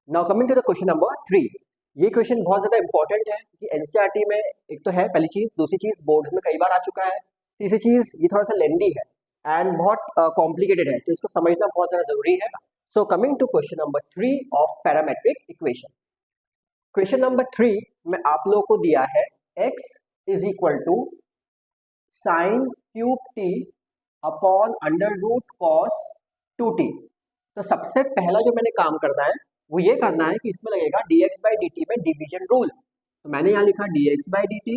Now coming to the question number 3। ये question बहुत ज्यादा इंपॉर्टेंट है कि एनसीईआरटी में एक तो है पहली चीज, दूसरी चीज बोर्ड में कई बार आ चुका है, तीसरी चीज ये थोड़ा सा लेंदी है एंड बहुत कॉम्प्लिकेटेड है, तो इसको समझना बहुत ज्यादा जरूरी है। So coming to question number 3 of parametric equation. Question number 3 में आप लोगों को दिया है x is equal to sine cube t upon under root cos 2t। तो सबसे पहला जो मैंने काम करना है वो ये करना है कि इसमें लगेगा dx बाई डी में डिवीजन रूल। तो मैंने यहाँ लिखा dx बाई डी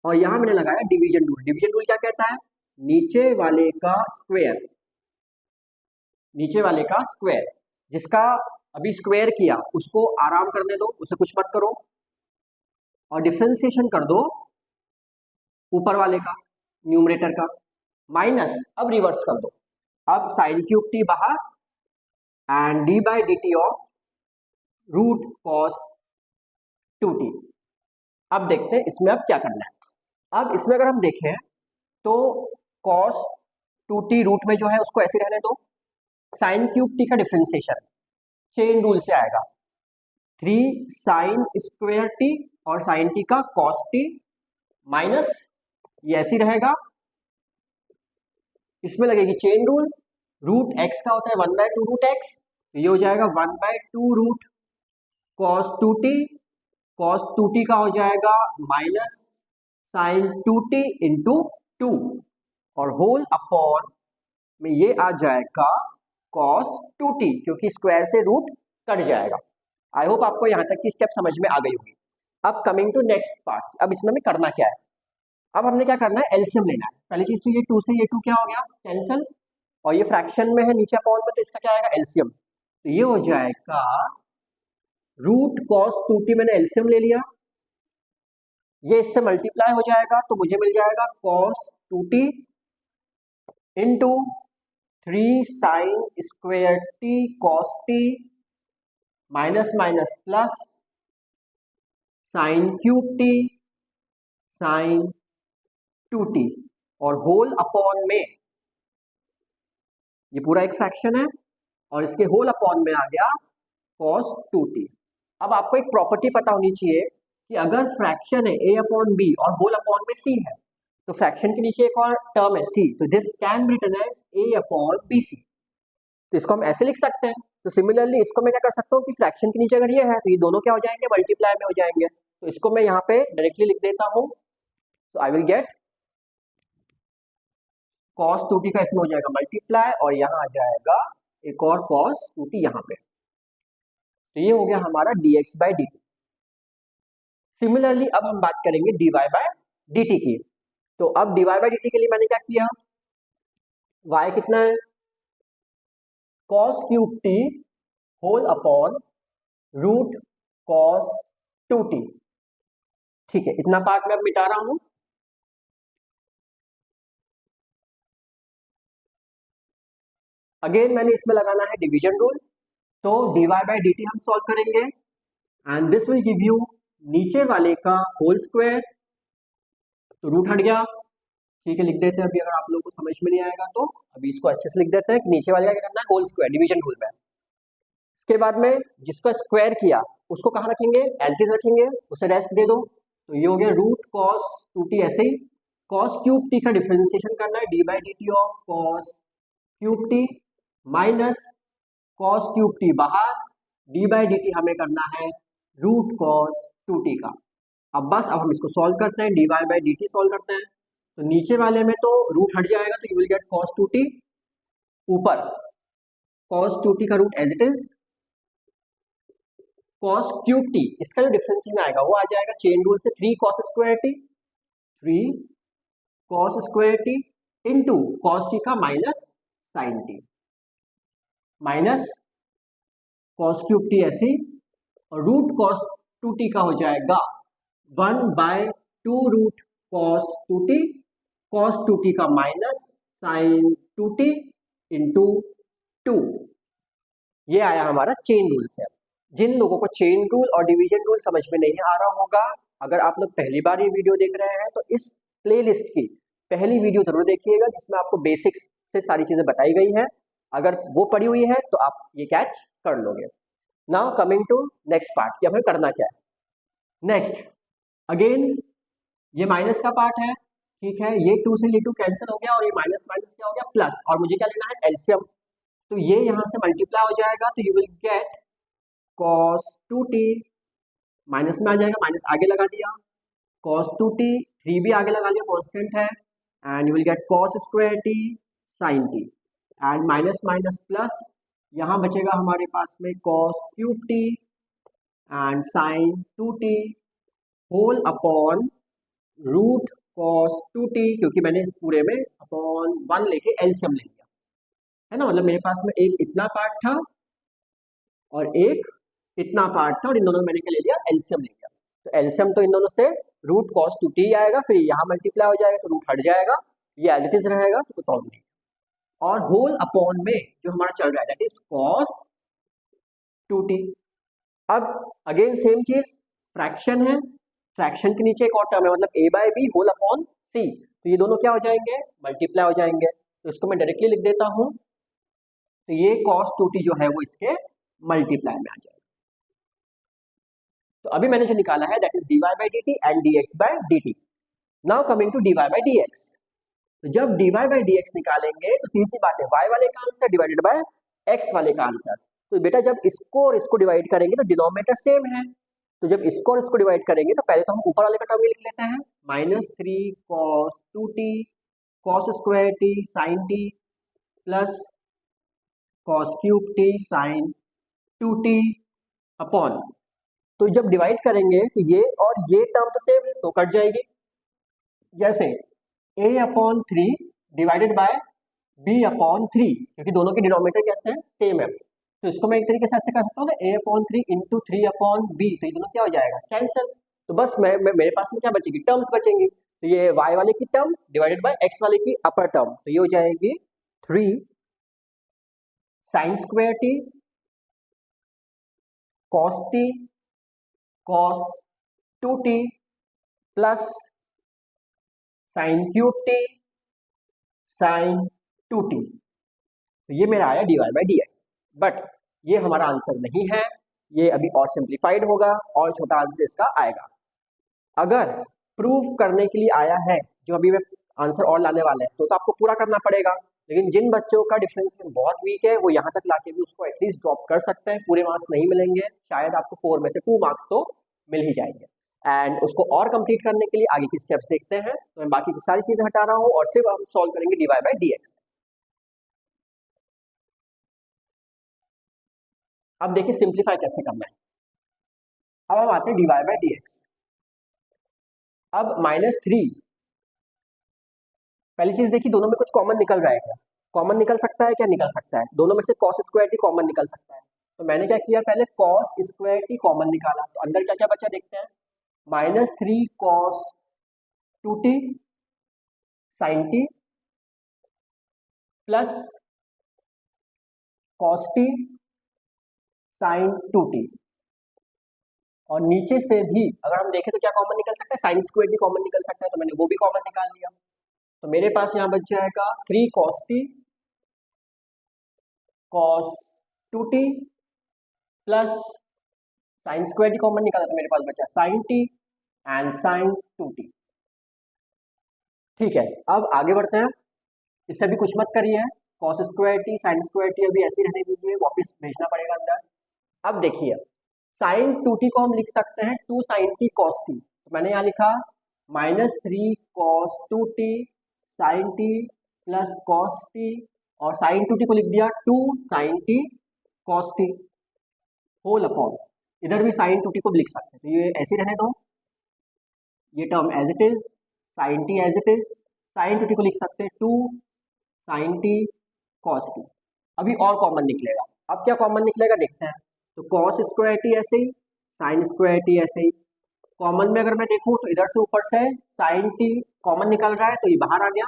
और यहाँ मैंने लगाया डिवीजन रूल। डिवीजन रूल क्या कहता है? नीचे वाले का स्क्वायर, नीचे वाले का स्क्वायर, जिसका अभी स्क्वायर किया उसको आराम करने दो, उसे कुछ मत करो, और डिफरेंशिएशन कर दो ऊपर वाले का, न्यूमरेटर का, माइनस अब रिवर्स कर दो। अब साइन क्यूब टी बाहर and d by d t of root cos 2t। अब देखते हैं इसमें अब क्या करना है। अब इसमें अगर हम देखें तो cos 2t रूट में जो है उसको ऐसे रहने दो। साइन क्यूब टी का डिफरेंशिएशन चेन रूल से आएगा, 3 साइन स्क्वायर टी और साइन टी का cos टी माइनस ये ऐसे रहेगा, इसमें लगेगी चेन रूल, रूट x का होता है 1/2 रूट x, तो ये हो जाएगा 1/2 root cos 2t, cos 2t का हो जाएगा माइनस साइन 2t इंटू 2 और होल अपॉन में ये आ जाएगा cos 2t, क्योंकि स्क्वायर से रूट कट जाएगा। आई होप आपको यहाँ तक की स्टेप समझ में आ गई होगी। अब कमिंग टू नेक्स्ट पार्ट, अब इसमें हमें करना क्या है? अब हमने क्या करना है, एलसीएम लेना है। पहली चीज तो ये 2 से ये 2 क्या हो गया, कैंसिल, और ये फ्रैक्शन में है नीचे अपॉन में, तो इसका क्या आएगा, एलसीएम। तो ये हो जाएगा रूट कॉस 2t, मैंने एलसीएम ले लिया, ये इससे मल्टीप्लाई हो जाएगा तो मुझे मिल जाएगा cos 2t into 3 sine square t cos t minus minus plus sine cube t sine 2t और होल अपॉन में, ये पूरा एक फ्रैक्शन है और इसके होल अपॉन में आ गया cos 2t। अब आपको एक प्रॉपर्टी पता होनी चाहिए कि अगर फ्रैक्शन है a अपॉन b और होल अपॉन में c है, तो फ्रैक्शन के नीचे एक और टर्म है c, तो this can be written as a upon b c. तो इसको हम ऐसे लिख सकते हैं। तो सिमिलरली इसको मैं क्या कर सकता हूँ कि फ्रैक्शन के नीचे अगर ये है तो ये दोनों क्या हो जाएंगे, मल्टीप्लाई में हो जाएंगे। तो इसको मैं यहाँ पे डायरेक्टली लिख देता हूँ, तो I will get cos 2t का इसमें हो जाएगा मल्टीप्लाई और यहाँ आ जाएगा एक और cos 2t यहाँ पे। तो ये हो गया हमारा dx by d T. Similarly अब हम बात करेंगे dy बाय dt की। तो अब dy बाय dt के लिए मैंने क्या किया, y कितना है, cos cube t whole upon root cos 2t। ठीक है, इतना पार्ट मैं अब मिटा रहा हूं। अगेन मैंने इसमें लगाना है डिवीजन रूल, तो dy बाय dt हम सॉल्व करेंगे and this will give you नीचे वाले का होल स्क्वायर, तो रूट हट गया, ठीक है लिख देते हैं। अभी अगर आप लोगों को समझ में नहीं आएगा तो अभी इसको अच्छे से लिख देते हैं कि नीचे वाले का क्या करना है, होल स्क्वायर डिवीजन रूल में। इसके बाद में जिसका स्क्वायर किया उसको कहाँ रखेंगे, एलटीज रखेंगे, उसे रेस्ट दे दो। तो ये हो गया रूट कॉस 2t, ऐसे ही कॉस क्यूब टी का डिफरेंशिएशन करना है, D by d t of cos cube T minus cos cube t बाहर, डी बाई डी टी हमें करना है रूट कॉस 2t का। अब बस अब हम इसको सॉल्व करते हैं, d y by d t solve करते हैं। तो नीचे वाले में तो रूट हट जाएगा, तो you will get cos 2t, ऊपर cos 2t का root as it is, cos cube t इसका जो डिफरेंशिएशन आएगा वो आ जाएगा चेन रूल से 3 cos square t, 3 cos square t into cos t का minus sine t, minus cos cube t ऐसे, और रूट cos 2t का हो जाएगा 1/2 root cos 2t, cos 2t का माइनस साइन 2t इंटू 2। ये आया हमारा चेन रूल से। जिन लोगों को चेन रूल और डिवीजन रूल समझ में नहीं आ रहा होगा, अगर आप लोग पहली बार ये वीडियो देख रहे हैं तो इस प्लेलिस्ट की पहली वीडियो जरूर देखिएगा, जिसमें आपको बेसिक्स से सारी चीजें बताई गई हैं। अगर वो पढ़ी हुई है तो आप ये कैच कर लोगे। Now coming to next part कि हमें करना क्या है। नेक्स्ट अगेन ये माइनस का पार्ट है, ठीक है, ये 2 से ये 2 कैंसिल हो गया और ये माइनस माइनस क्या हो गया प्लस, और मुझे क्या लेना है एलसीएम। तो ये यहाँ से मल्टीप्लाई हो जाएगा, तो you will get cos 2t, minus में आ जाएगा, माइनस आगे लगा दिया, cos 2t, 3 भी आगे लगा लिया, कांस्टेंट है, and you will get cos square t sin t, and minus minus plus, यहाँ बचेगा हमारे पास में cos cube t and sin 2t whole upon root cos 2t, क्योंकि मैंने इस पूरे में अपॉन 1 लेके एलसीएम ले लिया है ना, मतलब मेरे पास में एक इतना पार्ट था और एक इतना पार्ट था, और इन दोनों में मैंने क्या ले लिया एलसीएम ले लिया। तो एलसीएम तो इन दोनों से रूट cos 2t आएगा, फिर यहाँ मल्टीप्लाई हो जाएगा तो रूट हट जाएगा, ये एज इट इज रहेगा, तो कोई प्रॉब्लम नहीं। और होल अपॉन में जो हमारा चल रहा है दैट इज cos 2t। अब अगेन सेम चीज, फ्रैक्शन है, फ्रैक्शन के नीचे एक और टर्म है, मतलब a by b whole upon c, तो ये दोनों क्या हो जाएंगे मल्टीप्लाई हो जाएंगे, तो इसको मैं डायरेक्टली लिख देता हूं, तो ये cos 2t जो है वो इसके मल्टीप्लाई में आ जाएगा। तो अभी मैंने जो निकाला है that is dy by dt and dx by dt। Now coming to dy by dx, तो जब dy बाई dx निकालेंगे तो सीधी सी बात है y वाले का आंसर डिवाइडेड बाय x वाले का आंसर, तो बेटा जब इसको और इसको डिवाइड करेंगे तो डिनोमिनेटर सेम है, तो जब इसको और इसको डिवाइड करेंगे तो पहले तो हम ऊपर वाले का टर्म लिख लेते हैं, -3 cos 2t cos square t sin t plus cos cube t sin 2t upon, तो जब डिवाइड करेंगे तो ये और ये टर्म तो सेम है तो कट जाएगी, जैसे a upon 3 divided by b upon 3, क्योंकि दोनों के डिनोमिनेटर कैसे हैं सेम है, तो इसको मैं एक तरीके से ऐसे कर सकता हूँ ना, a upon 3 into 3 upon b, तो ये दोनों क्या हो जाएगा कैंसिल, तो बस मेरे पास में क्या बचेगी टर्म्स बचेंगी, तो ये y वाले की टर्म डिवाइडेड बाय x वाले की अपर टर्म, तो ये हो जाएगी 3 sine square t cos t cos 2t plus sine cube t sine 2t, तो ये मेरा आया dy by d x. But ये हमारा आंसर नहीं है, ये अभी और सिंप्लीफाइड होगा और छोटा आंसर इसका आएगा। अगर प्रूव करने के लिए आया है जो अभी मैं आंसर और लाने वाले हैं तो आपको पूरा करना पड़ेगा, लेकिन जिन बच्चों का डिफरेंस में बहुत वीक है वो यहाँ तक लाके भी उसको एटलीस्ट ड्रॉप कर सकते हैं, पूरे मार्क्स नहीं मिलेंगे, शायद आपको 4 में से 2 मार्क्स तो मिल ही जाएंगे। एंड उसको और कंप्लीट करने के लिए आगे की स्टेप्स देखते हैं, तो मैं बाकी की सारी चीजें हटा रहा हूँ और सिर्फ हम सॉल्व करेंगे dy बाई डी एक्स। अब देखिए सिंप्लीफाई कैसे करना है। अब हम आते हैं dy बाई डी एक्स। अब -3, पहली चीज देखिए दोनों में कुछ कॉमन निकल रहा है क्या, कॉमन निकल सकता है क्या, निकल सकता है, दोनों में से cos स्क्वायर टी कॉमन निकल सकता है, तो मैंने क्या किया पहले cos स्क्वायर टी कॉमन निकाला, तो अंदर क्या क्या बचा देखते हैं, -3 cos 2t sin t plus cos t sin 2t, और नीचे से भी अगर हम देखें तो क्या कॉमन निकल सकता है, साइन स्क्वायर भी कॉमन निकल सकता है, तो मैंने वो भी कॉमन निकाल लिया, तो मेरे पास यहाँ बच जाएगा 3 cos t cos 2t plus sine square T common निकाला तो मेरे पास बचा sin t and sin 2t। ठीक है, अब आगे बढ़ते हैं, इससे अभी कुछ मत करिए, cos square T sin square T अभी ऐसे ही रहने दीजिए, वापस भेजना पड़ेगा अंदर। अब देखिए sin 2t को हम लिख सकते हैं 2 sin t cos t, तो मैंने यहाँ लिखा -3 cos 2t sin t plus cos t, और sin 2t को लिख दिया 2 sin t cos t whole upon, इधर भी sin 2t को भी लिख सकते हैं, तो ये ऐसे रहने दो, ये term as it is, sin t as it is, sin 2t को लिख सकते हैं 2 sin t cos t। अभी और कॉमन निकलेगा, अब क्या कॉमन निकलेगा देखते हैं, तो cos स्क्वायर टी ऐसे ही, sin स्क्वायर टी ऐसे ही, कॉमन में अगर मैं देखूं तो इधर से ऊपर से sin t कॉमन निकल रहा है तो ये बाहर आ गया,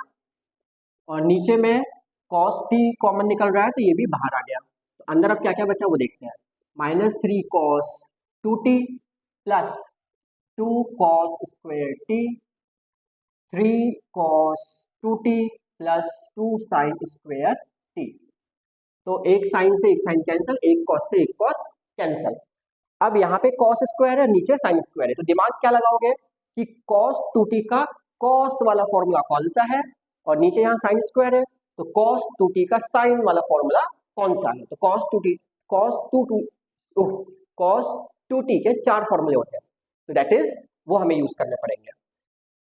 और नीचे में cos t कॉमन निकल रहा है तो ये भी बाहर आ गया, तो अंदर अब क्या क्या बचा वो देखते हैं, -3 cos 2t plus 2 cos square t 3 cos 2t plus 2 sin square t, तो एक साइन से एक साइन कैंसिल, एक cos से एक cos कैंसल। अब यहाँ पे cos स्क्वायर है, नीचे sin स्क्वायर है, तो दिमाग क्या लगाओगे कि cos 2t का cos वाला फॉर्मूला कौन सा है, और नीचे यहाँ sin स्क्वायर है, तो cos 2t का sin वाला फॉर्मूला कौन सा है। तो cos 2t के 4 फॉर्मूले होते हैं, तो दैट इज वो हमें यूज करने पड़ेंगे।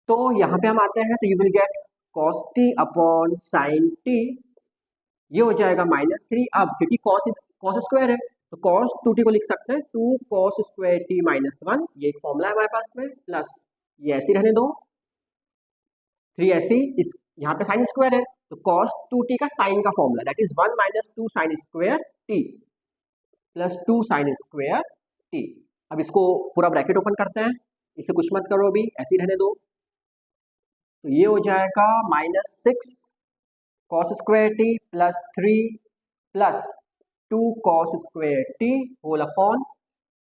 तो यहाँ पे हम आते हैं, तो you will get cos t upon sin t, ये हो जाएगा -3। अब क्योंकि cos स्क्वायर है, तो cos 2t को लिख सकते हैं 2 cos स्क्वायर t -1, ये एक फॉर्मूला है हमारे पास में, प्लस ये ऐसे रहने दो 3 ऐसे, इस यहाँ पे साइन स्क्वायर है, तो cos 2t का साइन का formula that is 1 - 2 sin square t plus 2 sin square t। अब इसको पूरा ब्रैकेट ओपन करते हैं, इसे कुछ मत करो अभी, ऐसे ही रहने दो, तो ये हो जाएगा -6 cos square t plus 3 plus 2 cos square t whole upon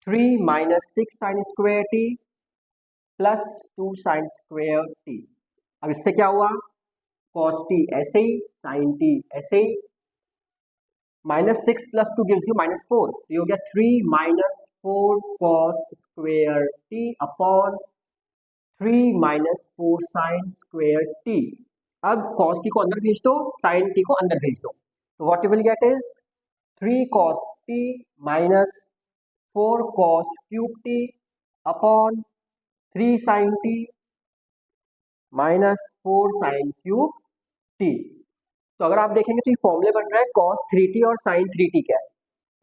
3 - 6 sin square t plus 2 sin square t। अब इससे क्या हुआ, cos t ऐसे ही, sin t ऐसे ही, -6 प्लस 2 गिव्स यू -4, तो ये हो गया 3 - 4 cos square t upon 3 - 4 sin square t। अब cos t को अंदर भेज दो, sin t को अंदर भेज दो, तो what you will gate is 3 cos t minus 4 cos cube t upon 3 sin t minus 4 sin cube t। तो अगर आप देखेंगे तो ये फॉर्मूले बन रहा है cos 3t और sin 3t का,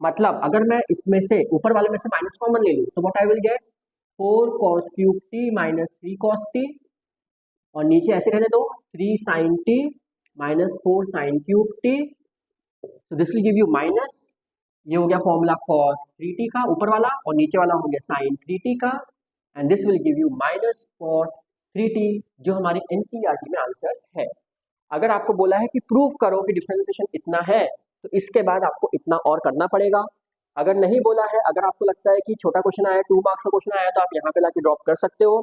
मतलब अगर मैं इसमें से ऊपर वाले में से माइनस कॉमन ले लूँ तो what I will get 4 cos cube t minus 3 cos t, और नीचे ऐसे रहने दो 3 sin t minus 4 sin cube t, तो this will give you minus, ये हो गया फॉर्मूला cos 3t का ऊपर वाला, और नीचे वाला हो गया sin 3t का, and this will give you minus cos 3t, जो हमारी एनसीईआरटी में आंसर है। अगर आपको बोला है कि प्रूव करो कि डिफरेंशिएशन इतना है, तो इसके बाद आपको इतना और करना पड़ेगा। अगर नहीं बोला है, अगर आपको लगता है कि छोटा क्वेश्चन आया, 2 मार्क्स का क्वेश्चन आया, तो आप यहाँ पे लाके ड्रॉप कर सकते हो,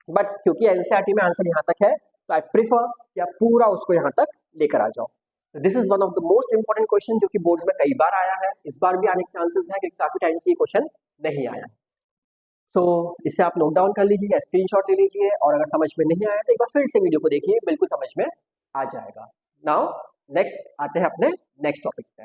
बट क्योंकि एनसीईआरटी में आंसर यहाँ तक है, तो आई प्रीफर कि आप पूरा उसको यहाँ तक लेकर आ जाओ। This is one of the most important question जो कि बोर्ड्स में कई बार आया है, इस बार भी आने के चांसेस है, क्योंकि काफी टाइम से ये क्वेश्चन नहीं आया। सो इसे आप नोट डाउन कर लीजिए, स्क्रीनशॉट ले लीजिए, और अगर समझ में नहीं आया तो एक बार फिर से वीडियो को देखिए, बिल्कुल समझ में आ जाएगा। नाउ नेक्स्ट आते हैं अपने नेक्स्ट टॉपिक पे।